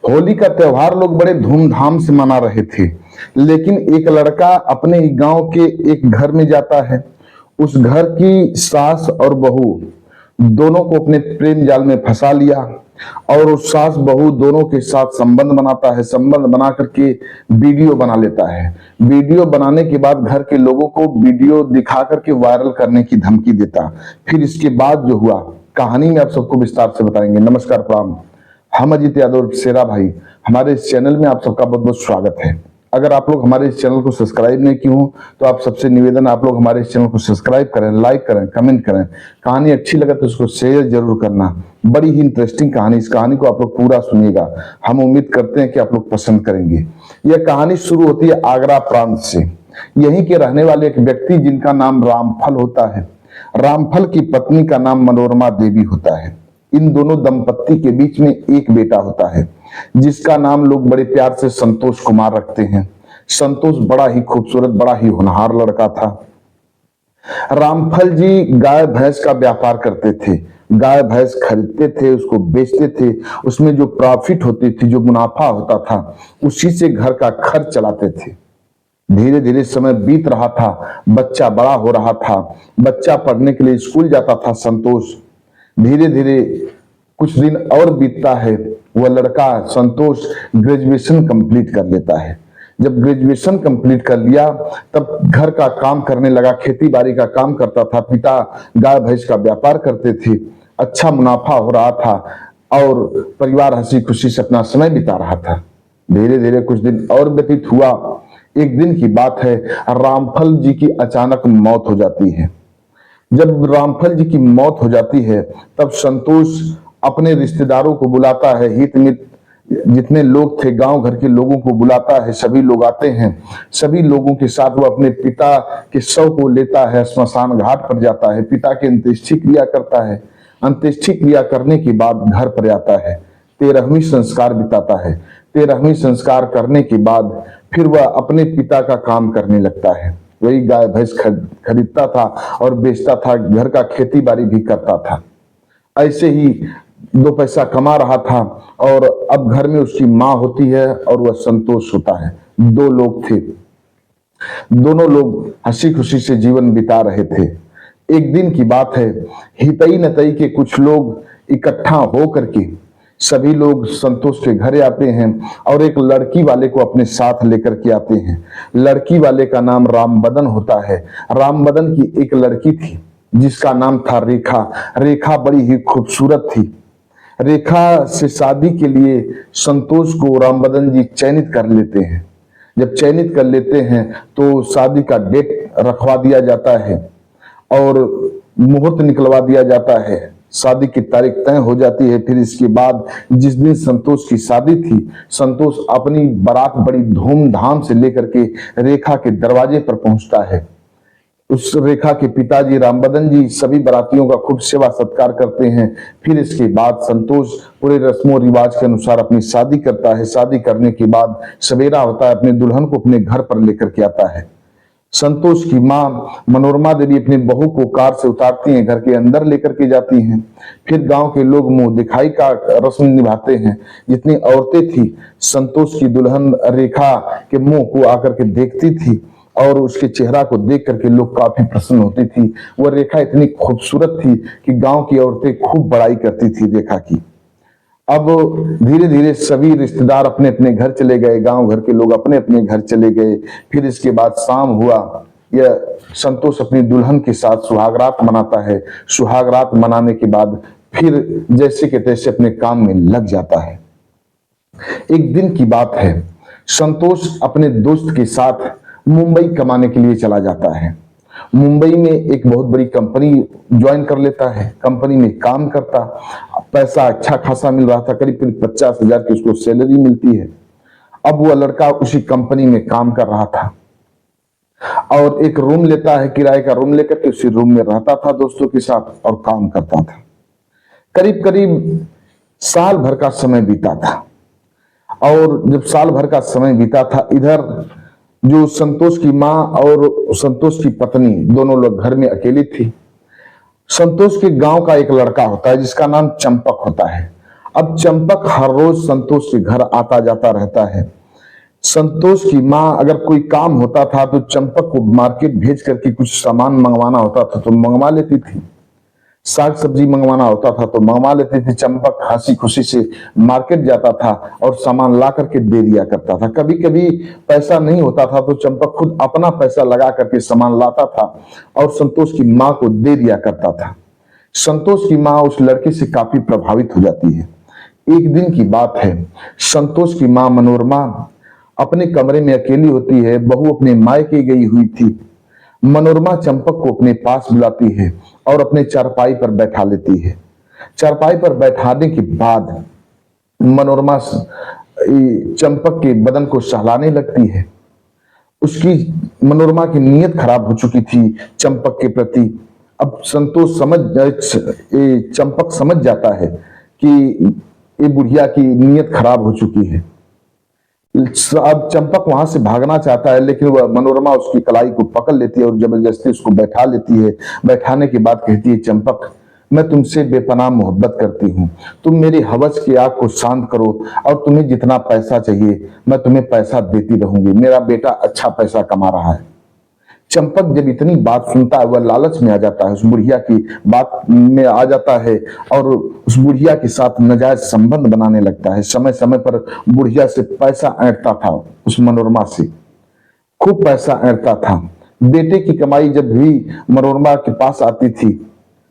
होली का त्योहार लोग बड़े धूमधाम से मना रहे थे। लेकिन एक लड़का अपने ही गांव के एक घर में जाता है। उस घर की सास और बहू दोनों को अपने प्रेम जाल में फंसा लिया और उस सास बहू दोनों के साथ संबंध बनाता है। संबंध बना करके वीडियो बना लेता है। वीडियो बनाने के बाद घर के लोगों को वीडियो दिखा करके वायरल करने की धमकी देता। फिर इसके बाद जो हुआ कहानी में आप सबको विस्तार से बताएंगे। नमस्कार, प्रणाम। हम अजीत यादव शेरा भाई, हमारे इस चैनल में आप सबका बहुत बहुत स्वागत है। अगर आप लोग हमारे इस चैनल को सब्सक्राइब नहीं किए हो तो आप सबसे निवेदन, आप लोग हमारे इस चैनल को सब्सक्राइब करें, लाइक करें, कमेंट करें। कहानी अच्छी लगे तो उसको शेयर जरूर करना। बड़ी ही इंटरेस्टिंग कहानी, इस कहानी को आप लोग पूरा सुनिएगा। हम उम्मीद करते हैं कि आप लोग पसंद करेंगे। यह कहानी शुरू होती है आगरा प्रांत से। यहीं के रहने वाले एक व्यक्ति जिनका नाम रामफल होता है, रामफल की पत्नी का नाम मनोरमा देवी होता है। इन दोनों दंपत्ति के बीच में एक बेटा होता है जिसका नाम लोग बड़े प्यार से संतोष कुमार रखते हैं। संतोष बड़ा ही खूबसूरत, बड़ा ही होनहार लड़का था। रामफल जी गाय भैंस का व्यापार करते थे। गाय भैंस खरीदते थे, उसको बेचते थे। उसमें जो प्रॉफिट होती थी, जो मुनाफा होता था, उसी से घर का खर्च चलाते थे। धीरे धीरे समय बीत रहा था, बच्चा बड़ा हो रहा था, बच्चा पढ़ने के लिए स्कूल जाता था। संतोष धीरे धीरे कुछ दिन और बीतता है। वह लड़का संतोष ग्रेजुएशन कंप्लीट कर लेता है। जब ग्रेजुएशन कंप्लीट कर लिया तब घर का काम करने लगा, खेती बाड़ी का काम करता था। पिता गाय भैंस का व्यापार करते थे, अच्छा मुनाफा हो रहा था और परिवार हंसी खुशी से अपना समय बिता रहा था। धीरे धीरे कुछ दिन और व्यतीत हुआ। एक दिन की बात है, रामफल जी की अचानक मौत हो जाती है। जब रामफल जी की मौत हो जाती है तब संतोष अपने रिश्तेदारों को बुलाता है, हित मित्र जितने लोग थे गांव घर के लोगों को बुलाता है। सभी लोग आते हैं। सभी लोगों के साथ वो अपने पिता के शव को लेता है, श्मशान घाट पर जाता है, पिता की अंत्येष्टि क्रिया करता है। अंत्येष्टि क्रिया करने के बाद घर पर आता है, 13वीं संस्कार बिताता है। 13वीं संस्कार करने के बाद फिर वह अपने पिता का काम करने लगता है। वही गाय भैंस खरीदता था और बेचता था, घर का खेती बाड़ी भी करता था। ऐसे ही दो पैसा कमा रहा था और अब घर में उसकी माँ होती है और वह संतोष होता है। दो लोग थे, दोनों लोग हंसी खुशी से जीवन बिता रहे थे। एक दिन की बात है, हितई नतई के कुछ लोग इकट्ठा हो करके सभी लोग संतोष के घरे आते हैं और एक लड़की वाले को अपने साथ लेकर के आते हैं। लड़की वाले का नाम रामबदन होता है। रामबदन की एक लड़की थी जिसका नाम था रेखा। रेखा बड़ी ही खूबसूरत थी। रेखा से शादी के लिए संतोष को रामबदन जी चयनित कर लेते हैं। जब चयनित कर लेते हैं तो शादी का डेट रखवा दिया जाता है और मुहूर्त निकलवा दिया जाता है। शादी की तारीख तय हो जाती है। फिर इसके बाद जिस दिन संतोष की शादी थी, संतोष अपनी बारात बड़ी धूमधाम से लेकर के रेखा के दरवाजे पर पहुंचता है। उस रेखा के पिताजी रामबदन जी सभी बारातियों का खूब सेवा सत्कार करते हैं। फिर इसके बाद संतोष पूरे रस्मों रिवाज के अनुसार अपनी शादी करता है। शादी करने के बाद सवेरा होता है, अपने दुल्हन को अपने घर पर लेकर के आता है। संतोष की माँ मनोरमा देवी अपनी बहू को कार से उतारती हैं, घर के अंदर लेकर के जाती हैं। फिर गांव के लोग मुंह दिखाई का रस्म निभाते हैं। जितनी औरतें थी संतोष की दुल्हन रेखा के मुंह को आकर के देखती थी और उसके चेहरा को देख करके लोग काफी प्रसन्न होती थी। वह रेखा इतनी खूबसूरत थी कि गांव की औरतें खूब बड़ाई करती थी रेखा की। अब धीरे धीरे सभी रिश्तेदार अपने अपने घर चले गए, गांव घर के लोग अपने अपने घर चले गए। फिर इसके बाद शाम हुआ। यह संतोष अपनी दुल्हन के साथ सुहागरात मनाता है। सुहागरात मनाने के बाद फिर जैसे के तैसे अपने काम में लग जाता है। एक दिन की बात है, संतोष अपने दोस्त के साथ मुंबई कमाने के लिए चला जाता है। मुंबई में एक बहुत बड़ी कंपनी ज्वाइन कर लेता है। कंपनी में काम करता, पैसा अच्छा खासा मिल रहा था, करीब करीब 50,000 की उसको सैलरी मिलती है। अब वह लड़का उसी कंपनी में काम कर रहा था और एक रूम लेता है, किराए का रूम लेकर के उसी रूम में रहता था दोस्तों के साथ और काम करता था। करीब करीब साल भर का समय बीता था और जब साल भर का समय बीता था, इधर जो संतोष की माँ और संतोष की पत्नी दोनों लोग घर में अकेली थी। संतोष के गांव का एक लड़का होता है जिसका नाम चंपक होता है। अब चंपक हर रोज संतोष के घर आता जाता रहता है। संतोष की माँ अगर कोई काम होता था तो चंपक को मार्केट भेज करके कुछ सामान मंगवाना होता था तो मंगवा लेती थी। साग सब्जी मंगवाना होता था तो मंगवा लेती थी। चंपक हंसी खुशी से मार्केट जाता था और सामान ला करके दे दिया करता था। कभी कभी पैसा नहीं होता था तो चंपक खुद अपना पैसा लगा करके सामान लाता था और संतोष की माँ को दे दिया करता था। संतोष की माँ उस लड़के से काफी प्रभावित हो जाती है। एक दिन की बात है, संतोष की माँ मनोरमा अपने कमरे में अकेली होती है। बहू अपने मायके गई हुई थी। मनोरमा चंपक को अपने पास बुलाती है और अपने चारपाई पर बैठा लेती है। चारपाई पर बैठाने के बाद मनोरमा चंपक के बदन को सहलाने लगती है। उसकी मनोरमा की नीयत खराब हो चुकी थी चंपक के प्रति। अब संतोष चंपक समझ जाता है कि ये बुढ़िया की नीयत खराब हो चुकी है। अब चंपक वहां से भागना चाहता है लेकिन वह मनोरमा उसकी कलाई को पकड़ लेती है और जबरदस्ती उसको बैठा लेती है। बैठाने के बाद कहती है, चंपक मैं तुमसे बेपनाह मोहब्बत करती हूँ, तुम मेरी हवस की आग को शांत करो और तुम्हें जितना पैसा चाहिए मैं तुम्हें पैसा देती रहूंगी। मेरा बेटा अच्छा पैसा कमा रहा है। चंपक जब इतनी बात सुनता है वह लालच में आ जाता है, उस बुढ़िया की बात में आ जाता है और उस बुढ़िया के साथ नाजायज संबंध बनाने लगता है। समय समय पर बुढ़िया से पैसा ऐंठता था, उस मनोरमा से खूब पैसा ऐंठता था। बेटे की कमाई जब भी मनोरमा के पास आती थी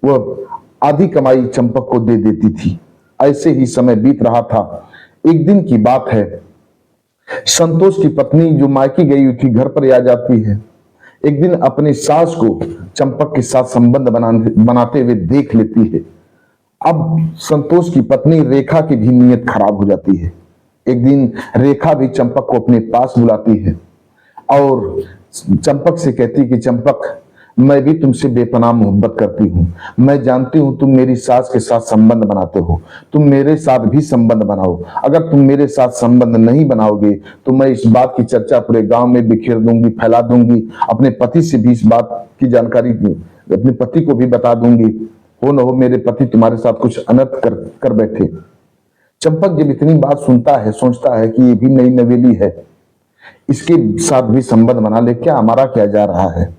वह आधी कमाई चंपक को दे देती थी। ऐसे ही समय बीत रहा था। एक दिन की बात है, संतोष की पत्नी जो मायके गई हुई थी घर पर आ जाती है। एक दिन अपनी सास को चंपक के साथ संबंध बनाते हुए देख लेती है। अब संतोष की पत्नी रेखा की भी नीयत खराब हो जाती है। एक दिन रेखा भी चंपक को अपने पास बुलाती है और चंपक से कहती कि चंपक मैं भी तुमसे बेपनाह मोहब्बत करती हूँ। मैं जानती हूँ तुम मेरी सास के साथ संबंध बनाते हो, तुम मेरे साथ भी संबंध बनाओ। अगर तुम मेरे साथ संबंध नहीं बनाओगे तो मैं इस बात की चर्चा पूरे गांव में बिखेर दूंगी, फैला दूंगी। अपने पति से भी इस बात की जानकारी अपने पति को भी बता दूंगी। हो न हो मेरे पति तुम्हारे साथ कुछ अनर्थ कर बैठे। चंपक जब इतनी बात सुनता है सोचता है कि ये भी नई नवेली है, इसके साथ भी संबंध बना ले, क्या हमारा क्या जा रहा है।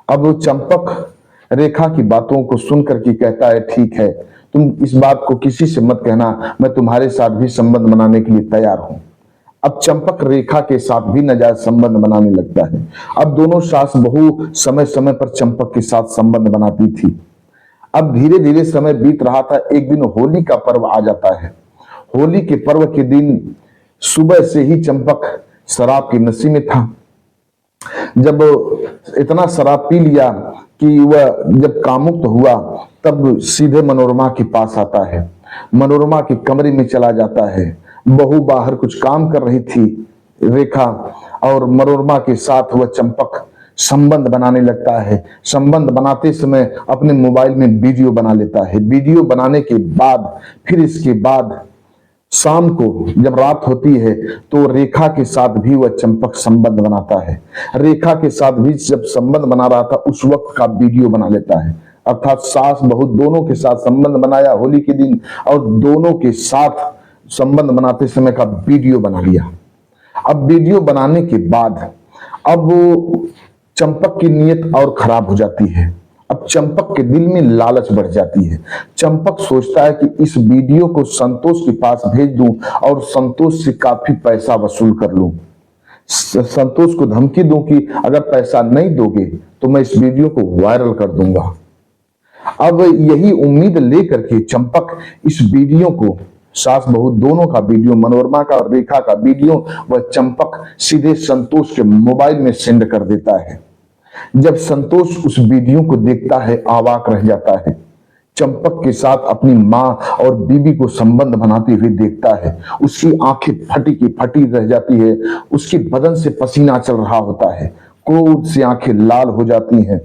अब वो चंपक रेखा की बातों को सुनकर के कहता है, ठीक है तुम इस बात को किसी से मत कहना, मैं तुम्हारे साथ भी संबंध बनाने के लिए तैयार हूं। अब चंपक रेखा के साथ भी नाजायज संबंध बनाने लगता है। अब दोनों सास बहू समय समय पर चंपक के साथ संबंध बनाती थी। अब धीरे धीरे समय बीत रहा था। एक दिन होली का पर्व आ जाता है। होली के पर्व के दिन सुबह से ही चंपक शराब की नशे में था। जब इतना शराब पी लिया कि वह जब कामुक्त हुआ तब सीधे मनोरमा के पास आता है। मनोरमा के कमरे में चला जाता है। बहू बाहर कुछ काम कर रही थी रेखा, और मनोरमा के साथ वह चंपक संबंध बनाने लगता है। संबंध बनाते समय अपने मोबाइल में वीडियो बना लेता है। वीडियो बनाने के बाद फिर इसके बाद शाम को जब रात होती है तो रेखा के साथ भी वह चंपक संबंध बनाता है। रेखा के साथ भी जब संबंध बना रहा था उस वक्त का वीडियो बना लेता है। अर्थात सास बहू दोनों के साथ संबंध बनाया होली के दिन और दोनों के साथ संबंध बनाते समय का वीडियो बना लिया। अब वीडियो बनाने के बाद अब वो चंपक की नीयत और खराब हो जाती है। अब चंपक के दिल में लालच बढ़ जाती है। चंपक सोचता है कि इस वीडियो को संतोष के पास भेज दूं और संतोष से काफी पैसा वसूल कर लूं। संतोष को धमकी दूं कि अगर पैसा नहीं दोगे तो मैं इस वीडियो को वायरल कर दूंगा। अब यही उम्मीद लेकर के चंपक इस वीडियो को, सास बहू दोनों का वीडियो, मनोरमा का और रेखा का वीडियो, वह चंपक सीधे संतोष के मोबाइल में सेंड कर देता है। जब संतोष उस वीडियो को देखता है अवाक रह जाता है। चंपक के साथ अपनी मां और बीबी को संबंध बनाते हुए देखता है। उसकी आंखें फटी की फटी रह जाती है। उसके बदन से पसीना चल रहा होता है। क्रोध से आंखें लाल हो जाती हैं।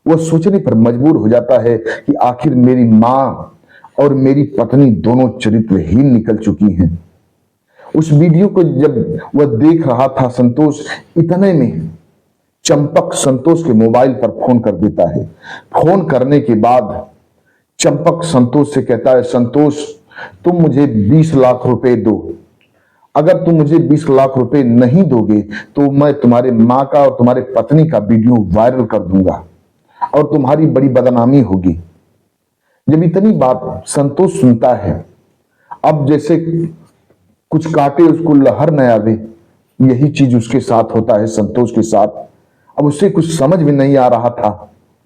वह सोचने पर मजबूर हो जाता है कि आखिर मेरी मां और मेरी पत्नी दोनों चरित्रहीन निकल चुकी हैं। उस वीडियो को जब वह देख रहा था संतोष, इतने में चंपक संतोष के मोबाइल पर फोन कर देता है। फोन करने के बाद चंपक संतोष से कहता है, संतोष तुम मुझे 20 लाख रुपए दो। अगर तुम मुझे 20 लाख रुपए नहीं दोगे तो मैं तुम्हारे माँ का और तुम्हारे पत्नी का वीडियो वायरल कर दूंगा और तुम्हारी बड़ी बदनामी होगी। जब इतनी बात संतोष सुनता है, अब जैसे कुछ काटे उसको लहर न आवे, यही चीज उसके साथ होता है संतोष के साथ। अब उसे कुछ समझ में नहीं आ रहा था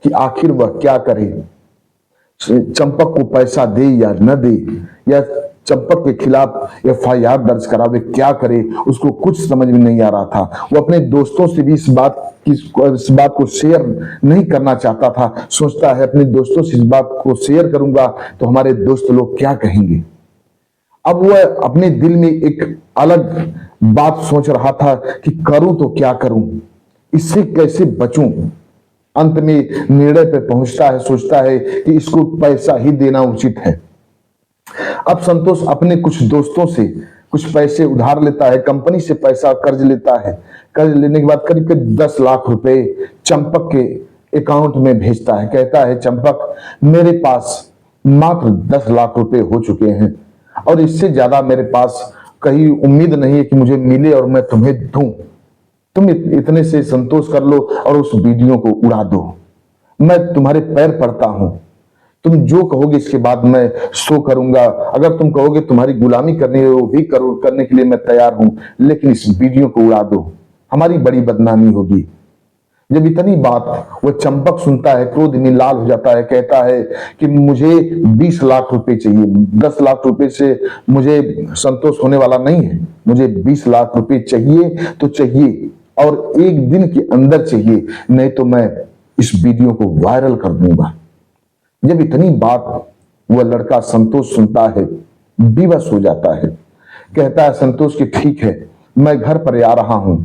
कि आखिर वह क्या करे, चंपक को पैसा दे या न दे, या चंपक के खिलाफ FIR दर्ज करावे, क्या करे, उसको कुछ समझ में नहीं आ रहा था। वो अपने दोस्तों से भी इस बात को शेयर नहीं करना चाहता था। सोचता है अपने दोस्तों से इस बात को शेयर करूंगा तो हमारे दोस्त लोग क्या कहेंगे। अब वह अपने दिल में एक अलग बात सोच रहा था कि करूं तो क्या करूं, इससे कैसे बचूं। अंत में निर्णय पे पहुंचता है, सोचता है कि इसको पैसा ही देना उचित है। अब संतोष अपने कुछ दोस्तों से कुछ पैसे उधार लेता है, कंपनी से पैसा कर्ज लेता है। कर्ज लेने के बाद करीब करीब 10 लाख रुपए चंपक के अकाउंट में भेजता है। कहता है, चंपक मेरे पास मात्र 10 लाख रुपए हो चुके हैं और इससे ज्यादा मेरे पास कहीं उम्मीद नहीं है कि मुझे मिले और मैं तुम्हें दूं। तुम इतने से संतोष कर लो और उस वीडियो को उड़ा दो। मैं तुम्हारे पैर पड़ता हूं, तुम जो कहोगे इसके बाद मैं सो करूंगा। अगर तुम कहोगे तुम्हारी गुलामी करनी है वो भी करने के लिए मैं तैयार हूं, लेकिन इस वीडियो को उड़ा दो, हमारी बड़ी बदनामी होगी। जब इतनी बात वो चंपक सुनता है, क्रोध में लाल हो जाता है। कहता है कि मुझे 20 लाख रुपए चाहिए, 10 लाख रुपए से मुझे संतोष होने वाला नहीं है, मुझे 20 लाख रुपए चाहिए तो चाहिए और एक दिन के अंदर चाहिए, नहीं तो मैं इस वीडियो को वायरल कर दूंगा। जब इतनी बात वह लड़का संतोष सुनता है, विवश हो जाता है। कहता है संतोष कि ठीक है, मैं घर पर आ रहा हूं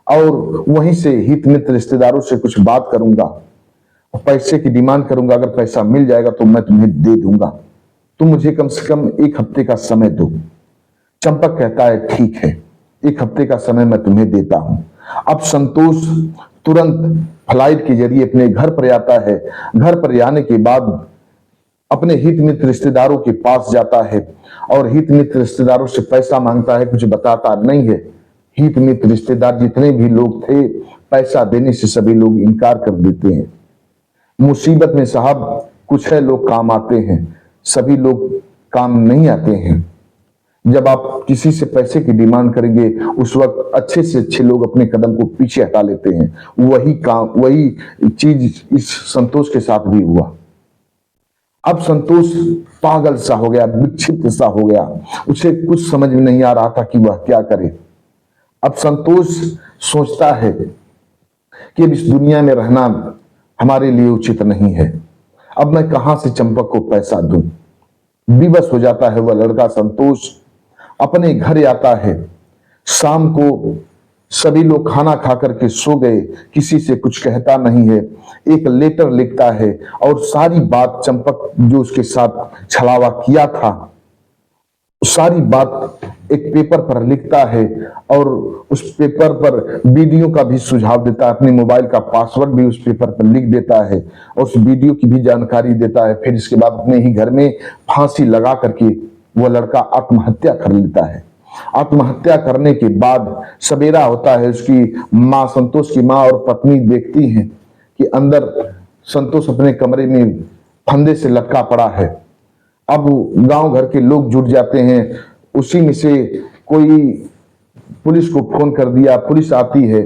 और वहीं से हित मित्र रिश्तेदारों से कुछ बात करूंगा, पैसे की डिमांड करूंगा। अगर पैसा मिल जाएगा तो मैं तुम्हें दे दूंगा, तुम मुझे कम से कम 1 हफ्ते का समय दो। चंपक कहता है ठीक है, 1 हफ्ते का समय मैं तुम्हें देता हूं। अब संतोष तुरंत फ्लाइट के जरिए अपने घर पर आता है। घर पर आने के बाद अपने हित मित्र रिश्तेदारों के पास जाता है और हित मित्र रिश्तेदारों से पैसा मांगता है, कुछ बताता नहीं है। हित मित्र रिश्तेदार जितने भी लोग थे, पैसा देने से सभी लोग इनकार कर देते हैं। मुसीबत में साहब कुछ है लोग काम आते हैं, सभी लोग काम नहीं आते हैं। जब आप किसी से पैसे की डिमांड करेंगे उस वक्त अच्छे से अच्छे लोग अपने कदम को पीछे हटा लेते हैं। वही चीज इस संतोष के साथ भी हुआ। अब संतोष पागल सा हो गया, विक्षिप्त सा हो गया, उसे कुछ समझ में नहीं आ रहा था कि वह क्या करे। अब संतोष सोचता है कि अब इस दुनिया में रहना हमारे लिए उचित नहीं है, अब मैं कहां से चंपक को पैसा दूं। विवश हो जाता है वह लड़का संतोष। अपने घर आता है, शाम को सभी लोग खाना खा करके सो गए, किसी से कुछ कहता नहीं है। एक लेटर लिखता है और सारी बात चंपक जो उसके साथ छलावा किया था सारी बात एक पेपर पर लिखता है और उस पेपर पर वीडियो का भी सुझाव देता है। अपने मोबाइल का पासवर्ड भी उस पेपर पर लिख देता है और उस वीडियो की भी जानकारी देता है। फिर इसके बाद अपने ही घर में फांसी लगा करके वह लड़का आत्महत्या कर लेता है। आत्महत्या करने के बाद सवेरा होता है, उसकी माँ, संतोष की माँ और पत्नी देखती हैं कि अंदर संतोष अपने कमरे में फंदे से लटका पड़ा है। अब गांव घर के लोग जुट जाते हैं, उसी में से कोई पुलिस को फोन कर दिया, पुलिस आती है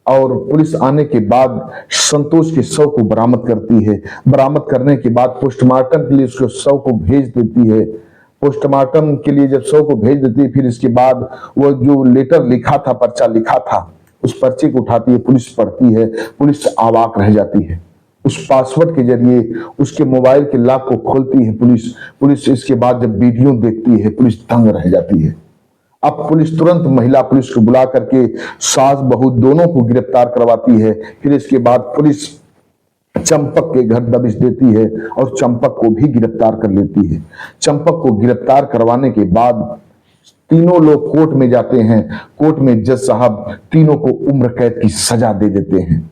और पुलिस आने के बाद संतोष के शव को बरामद करती है। बरामद करने के बाद पोस्टमार्टम के लिए उसके शव को भेज देती है। पोस्टमार्टम के लिए जब शव को भेज देती है, फिर इसके बाद वो जो लेटर लिखा था, पर्चा लिखा था, उस पर्चे को उठाती है, पुलिस पढ़ती है। पुलिस अवाक रह जाती है। उस पासवर्ड के जरिए उसके मोबाइल के लॉक को खोलती है पुलिस। इसके बाद जब वीडियो देखती है, पुलिस दंग रह जाती है। अब पुलिस तुरंत महिला पुलिस को बुला करके सास बहू दोनों को गिरफ्तार करवाती है। फिर इसके बाद पुलिस चंपक के घर दबिश देती है और चंपक को भी गिरफ्तार कर लेती है। चंपक को गिरफ्तार करवाने के बाद तीनों लोग कोर्ट में जाते हैं। कोर्ट में जज साहब तीनों को उम्र कैद की सजा दे देते हैं।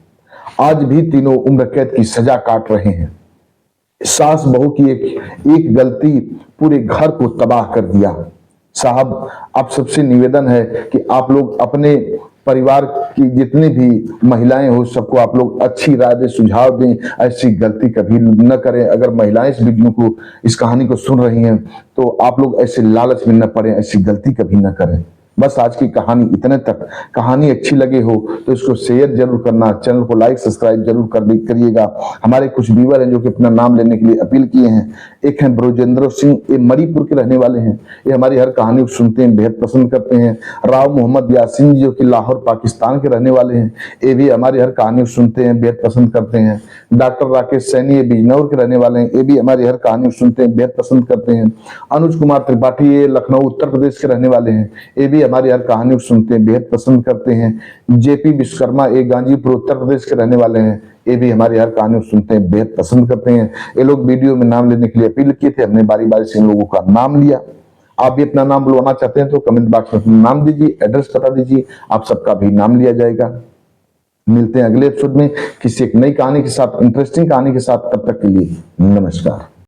आज भी तीनों उम्र कैद की सजा काट रहे हैं। सास बहू की एक गलती पूरे घर को तबाह कर दिया। साहब, आप सबसे निवेदन है कि आप लोग अपने परिवार की जितनी भी महिलाएं हो सबको आप लोग अच्छी राय दें, सुझाव दें, ऐसी गलती कभी न करें। अगर महिलाएं इस वीडियो को, इस कहानी को सुन रही हैं तो आप लोग ऐसे लालच में न पड़े, ऐसी गलती कभी न करें। बस आज की कहानी इतने तक। कहानी अच्छी लगे हो तो इसको शेयर जरूर करना, चैनल को लाइक सब्सक्राइब जरूर करिएगा। हमारे कुछ व्यूअर हैं जो कि अपना नाम लेने के लिए अपील किए हैं। एक हैं ब्रजेंद्र सिंह, ये मणिपुर के रहने वाले हैं। ये हमारी हर कहानी को सुनते हैं, बेहद पसंद करते हैं। राव मोहम्मद यासीन जो कि लाहौर पाकिस्तान के रहने वाले हैं, ये भी हमारी हर कहानी को सुनते हैं, बेहद पसंद करते हैं। डॉक्टर राकेश सैनी ये बिजनौर के रहने वाले हैं, ये भी हमारी हर कहानी को सुनते हैं, बेहद पसंद करते हैं। अनुज कुमार त्रिपाठी ये लखनऊ उत्तर प्रदेश के रहने वाले हैं, ये भी हमारी हर कहानी को सुनते हैं, बेहद पसंद करते हैं। जेपी विश्वकर्मा ये गाजीपुर उत्तर प्रदेश के रहने वाले हैं, ये भी हमारी हर कहानी को सुनते हैं, बेहद पसंद करते हैं। ये लोग वीडियो में नाम लेने के लिए अपील किए थे, हमने बारी बारी से इन लोगों का नाम लिया। आप भी अपना नाम बुलवाना चाहते हैं तो कमेंट बॉक्स में अपना नाम दीजिए, एड्रेस बता दीजिए, आप सबका भी नाम लिया जाएगा। मिलते हैं अगले एपिसोड में किसी एक नई कहानी के साथ, इंटरेस्टिंग कहानी के साथ। तब तक के लिए नमस्कार।